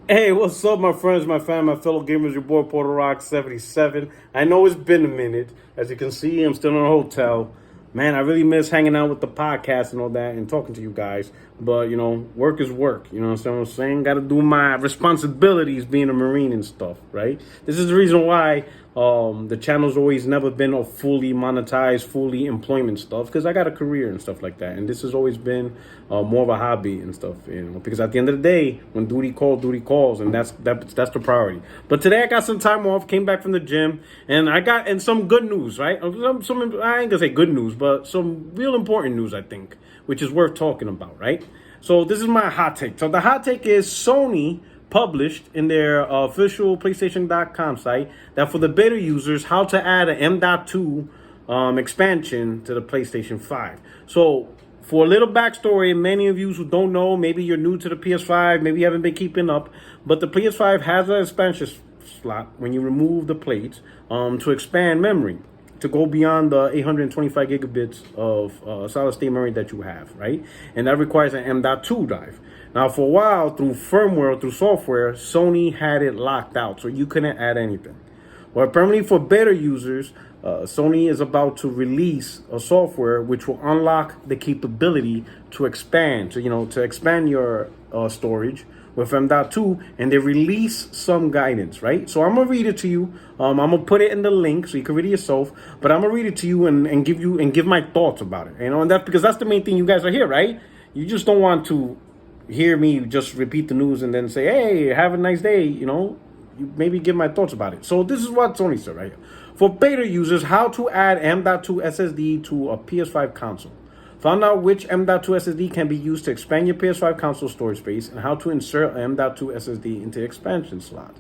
Hey, what's up, my friends, my fam, my fellow gamers? Your boy Porter Rock 77. I know it's been a minute. As you can see, I'm still in a hotel. Man, I really miss hanging out with the podcast and all that and talking to you guys. But, work is work. You know what I'm saying? Got to do my responsibilities being a Marine and stuff, right? This is the reason why the channel's always never been a fully monetized, fully employment stuff, because I got a career and stuff like that. And this has always been more of a hobby and stuff, because at the end of the day, when duty calls, and that's the priority. But today I got some time off, came back from the gym, and I got some good news, right? Some I ain't gonna say good news, but some real important news, I think, which is worth talking about, right? So this is my hot take. So the hot take is Sony published in their official PlayStation.com site that for the beta users, how to add an M.2 expansion to the PlayStation 5. So for a little backstory, many of you who don't know, maybe you're new to the PS5, maybe you haven't been keeping up, but the PS5 has an expansion slot when you remove the plates to expand memory, to go beyond the 825 gigabits of solid state memory that you have, right? And that requires an M.2 drive. Now, for a while, through firmware, through software, Sony had it locked out, so you couldn't add anything. Well, apparently for beta users, Sony is about to release a software which will unlock the capability to expand, to expand your storage with M.2, and they release some guidance, right? So I'm gonna read it to you. I'm gonna put it in the link so you can read it yourself. But I'm gonna read it to you and give my thoughts about it. And that's because that's the main thing you guys are here, right? You just don't want to hear me just repeat the news and then say, "Hey, have a nice day." You maybe give my thoughts about it. So this is what Sony said right here. For beta users, how to add M.2 SSD to a PS5 console. Found out which M.2 SSD can be used to expand your PS5 console storage space and how to insert an M.2 SSD into the expansion slot.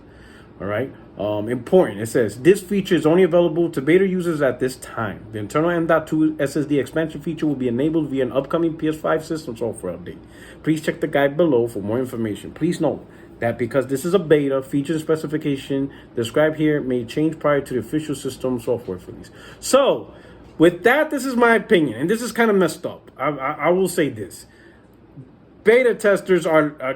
All right. Important. It says this feature is only available to beta users at this time. The internal M.2 SSD expansion feature will be enabled via an upcoming PS5 system software update. Please check the guide below for more information. Please note that because this is a beta, feature and specification described here may change prior to the official system software release. So, with that, this is my opinion, and this is kind of messed up. I will say this. Beta testers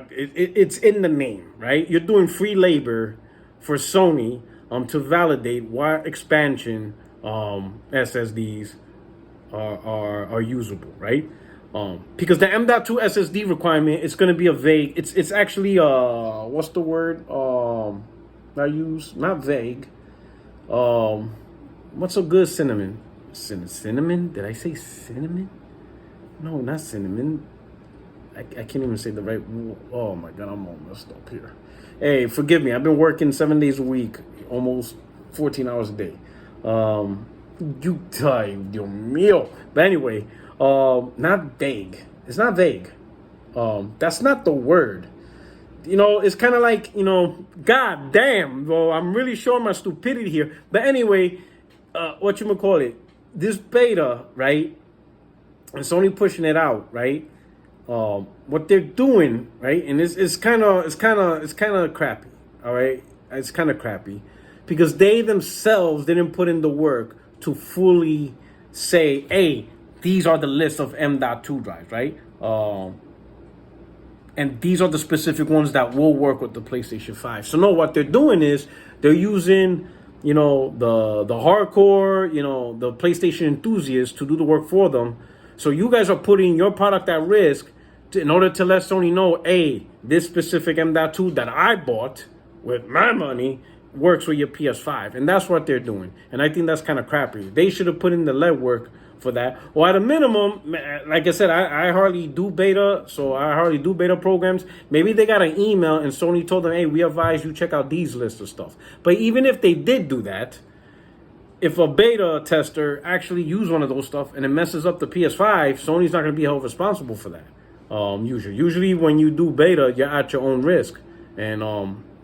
it's in the name, right? You're doing free labor for Sony to validate what expansion SSDs are usable, right? Because the M.2 SSD requirement is going to be a vague. It's actually what's the word I use? Not vague. What's a good synonym? Cinnamon? Did I say cinnamon? No, not cinnamon. I can't even say the right. Oh my god, I'm all messed up here. Hey, forgive me. I've been working 7 days a week, almost 14 hours a day. You time, Dios mío. But anyway, not vague. It's not vague. That's not the word. It's kind of like, god damn. Well, I'm really showing my stupidity here. But anyway, whatchamacallit, this beta, right? And Sony pushing it out, right? What they're doing, right? And it's kind of crappy. All right, it's kind of crappy because they themselves didn't put in the work to fully say, hey, these are the list of M.2 drives, right? And these are the specific ones that will work with the PlayStation 5. So no, what they're doing is they're using, the hardcore, the PlayStation enthusiasts to do the work for them. So you guys are putting your product at risk in order to let Sony know, hey, this specific M.2 that I bought with my money works with your PS5. And that's what they're doing. And I think that's kind of crappy. They should have put in the legwork for that. Or at a minimum, like I said, I hardly do beta, so I hardly do beta programs. Maybe they got an email and Sony told them, hey, we advise you check out these lists of stuff. But even if they did do that, if a beta tester actually used one of those stuff and it messes up the PS5, Sony's not going to be held responsible for that. Usually when you do beta, you're at your own risk. And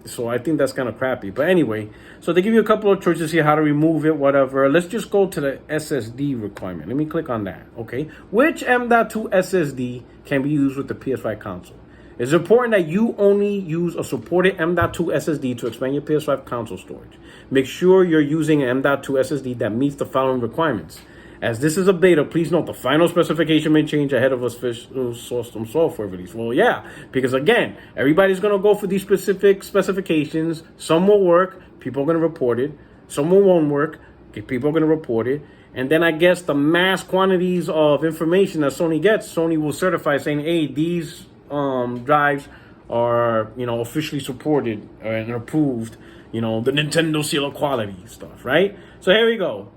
so I think that's kind of crappy. But anyway, so they give you a couple of choices here, how to remove it, whatever. Let's just go to the SSD requirement. Let me click on that, okay? Which M.2 SSD can be used with the PS5 console? It's important that you only use a supported M.2 SSD to expand your PS5 console storage. Make sure you're using an M.2 SSD that meets the following requirements. As this is a beta, please note the final specification may change ahead of official software release. Well, yeah, because again, everybody's going to go for these specific specifications. Some will work. People are going to report it. Some won't work. People are going to report it. And then I guess the mass quantities of information that Sony gets, Sony will certify saying, hey, these drives are, officially supported and approved, the Nintendo seal of quality stuff, right? So here we go.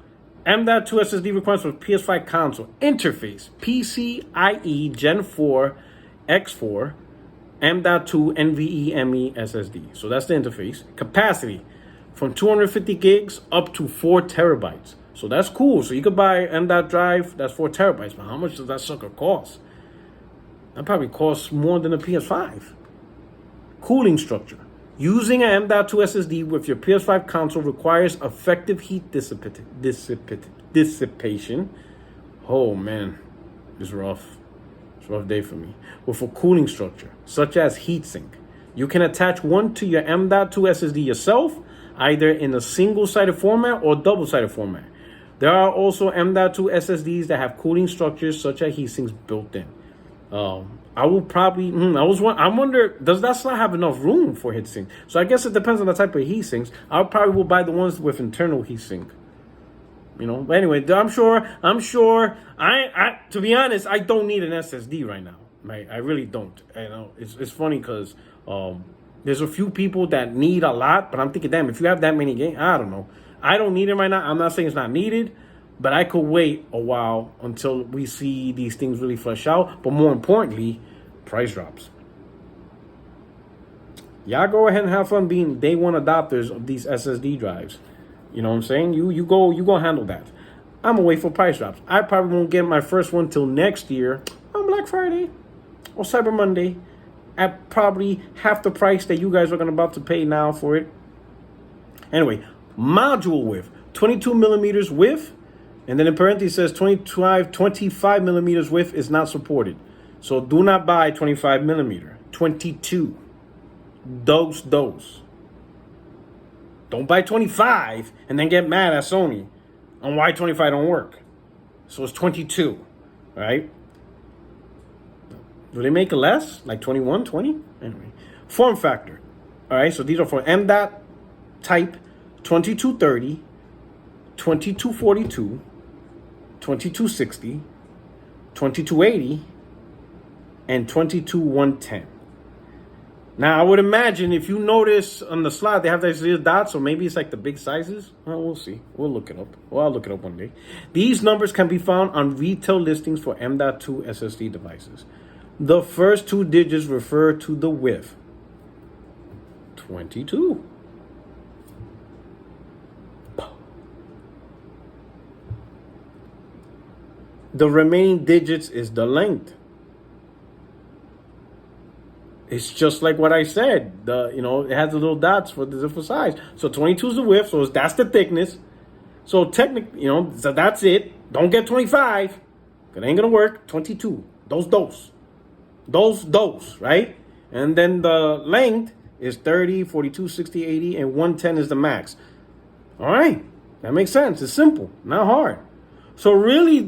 M.2 SSD requirements for PS5 console. Interface, PCIe Gen 4 X4, M.2 NVMe SSD. So that's the interface. Capacity, from 250 gigs up to 4 terabytes. So that's cool. So you could buy M.2 drive, that's 4 terabytes. But how much does that sucker cost? That probably costs more than a PS5. Cooling structure. Using an M.2 SSD with your PS5 console requires effective heat dissipation. Oh man, it's rough. It's a rough day for me. With a cooling structure, such as Heatsink. You can attach one to your M.2 SSD yourself, either in a single-sided format or double-sided format. There are also M.2 SSDs that have cooling structures such as heatsinks built in. I will probably, I wonder, does that slot have enough room for heatsink? So I guess it depends on the type of heatsinks. I probably will buy the ones with internal heatsink. But anyway, I'm sure, to be honest, I don't need an SSD right now. Right? I really don't. It's funny because there's a few people that need a lot, but I'm thinking, damn, if you have that many games, I don't know. I don't need it right now. I'm not saying it's not needed, but I could wait a while until we see these things really flesh out. But more importantly, price drops. Y'all go ahead and have fun being day one adopters of these SSD drives. You know what I'm saying? You go handle that. I'm gonna wait for price drops. I probably won't get my first one till next year on Black Friday or Cyber Monday at probably half the price that you guys are about to pay now for it. Anyway, module width, 22 millimeters width. And then in parentheses says 25 millimeters width is not supported. So do not buy 25 millimeter. 22. Dose. Don't buy 25 and then get mad at Sony on why 25 don't work. So it's 22, right? Do they make it less? Like 21, 20? Anyway. Form factor. All right, so these are for M.2 type 2230, 2242, 2260, 2280, and 22110. Now, I would imagine if you notice on the slide, they have these little dots, so maybe it's like the big sizes. Well, we'll see. We'll look it up. Well, I'll look it up one day. These numbers can be found on retail listings for M.2 SSD devices. The first 2 digits refer to the width. 22. The remaining digits is the length. It's just like what I said. It has the little dots for the different size. So 22 is the width, so that's the thickness. So technically, so that's it. Don't get 25, because it ain't gonna work. 22. Those, right? And then the length is 30, 42, 60, 80, and 110 is the max. All right, that makes sense. It's simple, not hard. So really,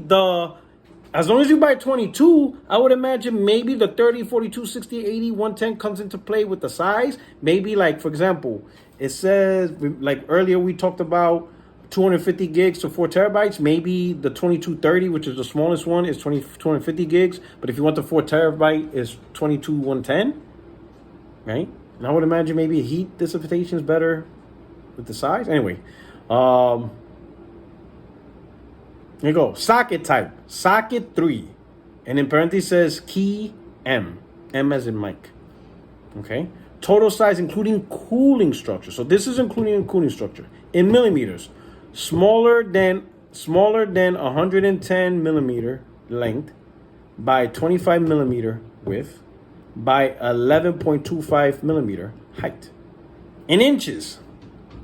as long as you buy 22, I would imagine maybe the 30, 42, 60, 80, 110 comes into play with the size. Maybe like, for example, it says, like earlier we talked about 250 gigs to 4 terabytes. Maybe the 2230, which is the smallest one, is 250 gigs. But if you want the 4 terabyte, it's 110, right? And I would imagine maybe heat dissipation is better with the size. Anyway, here you go. Socket type. Socket 3. And in parentheses says key M. M as in Mike. Okay. Total size including cooling structure. So this is including a cooling structure. In millimeters. Smaller than 110 millimeter length by 25 millimeter width by 11.25 millimeter height. In inches.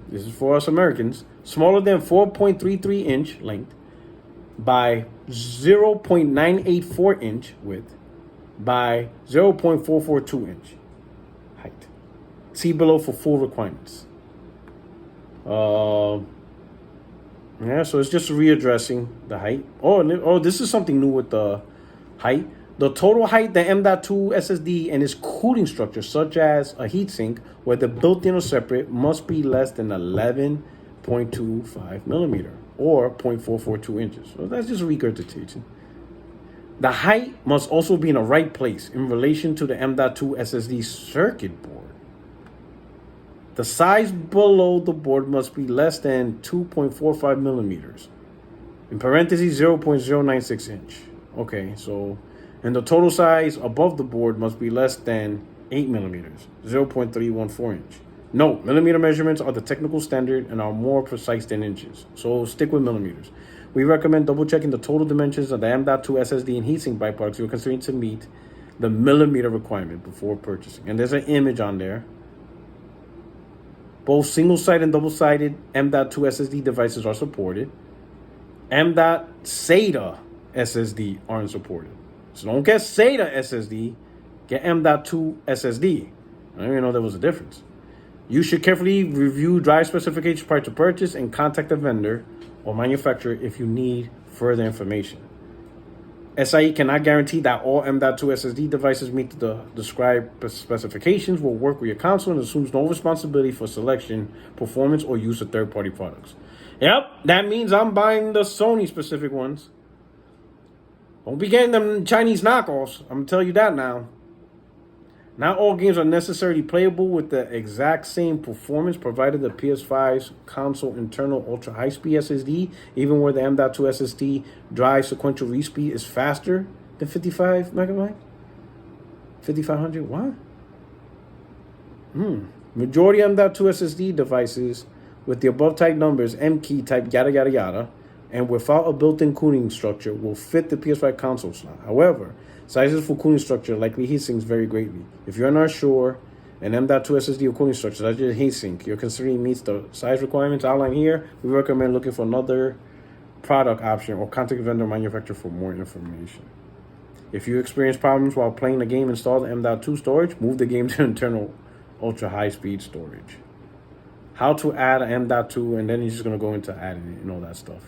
This is for us Americans. Smaller than 4.33 inch length by 0.984 inch width by 0.442 inch height. See below for full requirements. Yeah, so it's just readdressing the height. Oh, this is something new with the height. The total height, the M.2 SSD and its cooling structure, such as a heatsink, whether built-in or separate, must be less than 11.25 millimeter or 0.442 inches. So that's just regurgitation. The height must also be in the right place in relation to the M.2 SSD circuit board. The size below the board must be less than 2.45 millimeters. In parentheses, 0.096 inch. Okay, so, and the total size above the board must be less than 8 millimeters, 0.314 inch. Note, millimeter measurements are the technical standard and are more precise than inches, so stick with millimeters. We recommend double checking the total dimensions of the M.2 SSD and heatsink byproducts you're considering to meet the millimeter requirement before purchasing. And there's an image on there. Both single-sided and double-sided M.2 SSD devices are supported. M.SATA SSD aren't supported. So don't get SATA SSD, get M.2 SSD. I didn't even know there was a difference. You should carefully review drive specifications prior to purchase and contact the vendor or manufacturer if you need further information. SIE cannot guarantee that all M.2 SSD devices meet the described specifications, will work with your console, and assumes no responsibility for selection, performance, or use of third-party products. Yep, that means I'm buying the Sony specific ones. Don't be getting them Chinese knockoffs. I'm going to tell you that now. Not all games are necessarily playable with the exact same performance, provided the PS5's console internal ultra high-speed SSD, even where the M.2 SSD drive sequential read speed is faster than 55 megabyte? 5500? What? Majority M.2 SSD devices with the above type numbers, M key type yada yada yada, and without a built-in cooling structure will fit the PS5 console slot. However, sizes for cooling structure likely heatsinks vary greatly. If you're not sure, an M.2 SSD or cooling structure such as heatsink you're considering meets the size requirements outlined here, we recommend looking for another product option or contact vendor manufacturer for more information. If you experience problems while playing the game, install the M.2 storage, move the game to internal ultra high-speed storage. How to add an M.2, and then he's just going to go into adding it and all that stuff.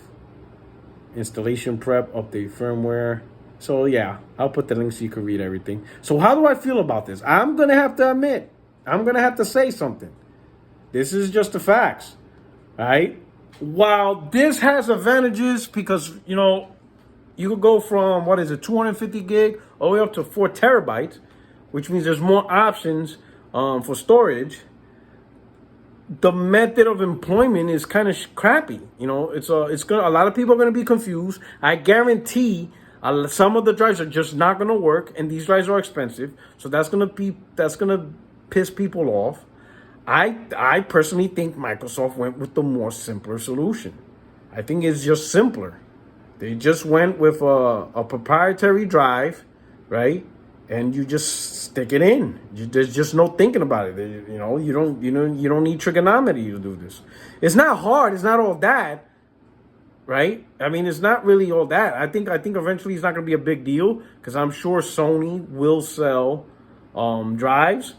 Installation prep, update firmware. So yeah, I'll put the link so you can read everything. So how do I feel about this? I'm going to have to admit, I'm going to have to say something. This is just the facts, right? While this has advantages because, you could go from, 250 gig all the way up to 4 terabytes, which means there's more options for storage. The method of employment is kind of crappy. A lot of people are going to be confused. I guarantee some of the drives are just not going to work, and these drives are expensive, so that's going to piss people off. I personally think Microsoft went with the more simpler solution. I think it's just simpler. They just went with a proprietary drive, right? And you just stick it in. There's just no thinking about it. You don't need trigonometry to do this. It's not hard. It's not all that. Right? I mean, it's not really all that. I think eventually it's not going to be a big deal because I'm sure Sony will sell drives.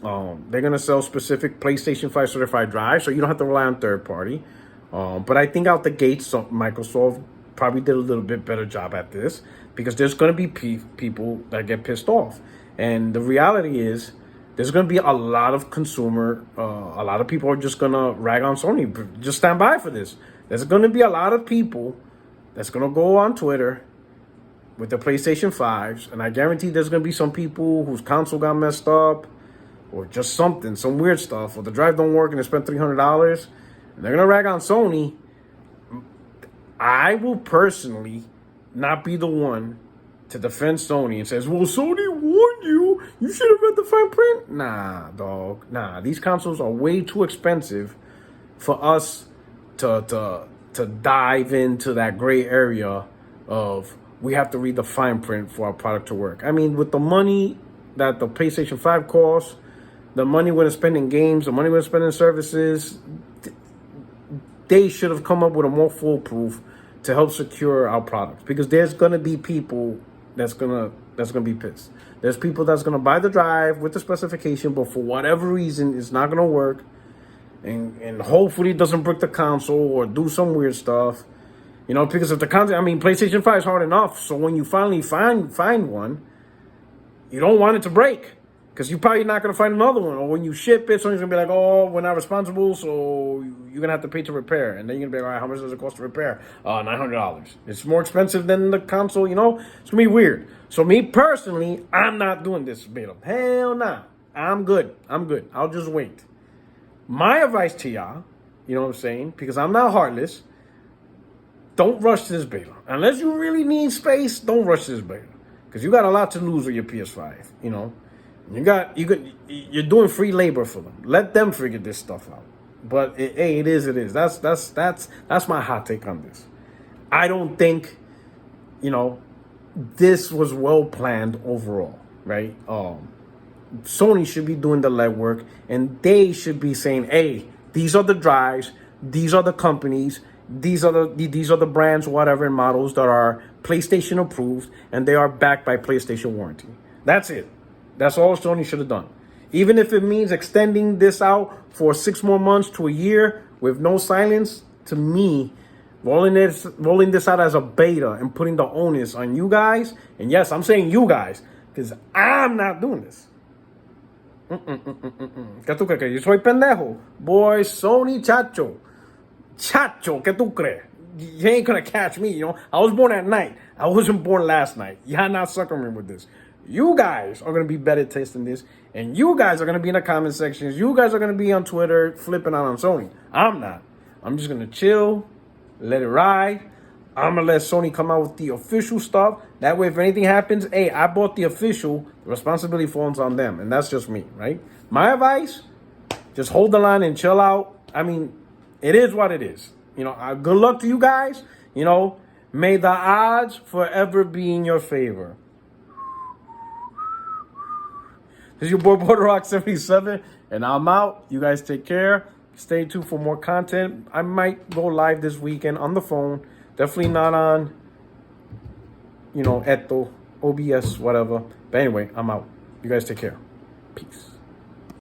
They're going to sell specific PlayStation 5 certified drives, so you don't have to rely on third party. But I think out the gates, Microsoft probably did a little bit better job at this because there's going to be people that get pissed off. And the reality is there's going to be a lot of a lot of people are just going to rag on Sony. Just stand by for this. There's going to be a lot of people that's going to go on Twitter with the PlayStation 5s, and I guarantee there's going to be some people whose console got messed up or just some weird stuff, or the drive don't work and they spent $300, and they're going to rag on Sony. I will personally not be the one to defend Sony and says, well, Sony warned you. You should have read the fine print. Nah, dog. Nah, these consoles are way too expensive for us to dive into that gray area of we have to read the fine print for our product to work. I mean, with the money that the PlayStation 5 costs, the money we're going to spend in games, the money we're going to spend in services, they should have come up with a more foolproof to help secure our products, because there's going to be people that's going to be pissed. There's people that's going to buy the drive with the specification, but for whatever reason, it's not going to work. and hopefully it doesn't break the console or do some weird stuff. You know, because if the console, I mean, PlayStation 5 is hard enough. So when you finally find one, you don't want it to break. Because you're probably not going to find another one. Or when you ship it, someone's going to be like, oh, we're not responsible, so you're going to have to pay to repair. And then you're going to be like, all right, how much does it cost to repair? $900. It's more expensive than the console, you know? It's going to be weird. So me personally, I'm not doing this beta. Hell nah. I'm good. I'll just wait. My advice to y'all, you know what I'm saying? Because I'm not heartless. Don't rush to this beta. Unless you really need space, don't rush to this beta. Because you got a lot to lose with your PS5, you know? You're doing free labor for them. Let them figure this stuff out. But it is. That's my hot take on this. I don't think, you know, this was well planned overall, right? Sony should be doing the legwork, and they should be saying, "Hey, these are the drives, these are the companies, these are the brands, whatever, and models that are PlayStation approved, and they are backed by PlayStation warranty." That's it. That's all Sony should have done. Even if it means extending this out for 6 more months to a year with no silence, to me, rolling this out as a beta and putting the onus on you guys, and yes, I'm saying you guys, because I'm not doing this. ¿Qué tú crees? ¿Que yo soy pendejo? Boy, Sony chacho. Chacho, ¿qué tú crees? You ain't gonna catch me, you know? I was born at night. I wasn't born last night. Y'all not sucking me with this. You guys are going to be better tasting this. And you guys are going to be in the comment sections. You guys are going to be on Twitter flipping out on Sony. I'm not. I'm just going to chill, let it ride. I'm going to let Sony come out with the official stuff. That way, if anything happens, hey, I bought the official. The responsibility falls on them. And that's just me, right? My advice, just hold the line and chill out. I mean, it is what it is. You know, good luck to you guys. You know, may the odds forever be in your favor. This is your boy BorderRock77, and I'm out. You guys take care. Stay tuned for more content. I might go live this weekend on the phone. Definitely not on, you know, Eto, OBS, whatever. But anyway, I'm out. You guys take care. Peace.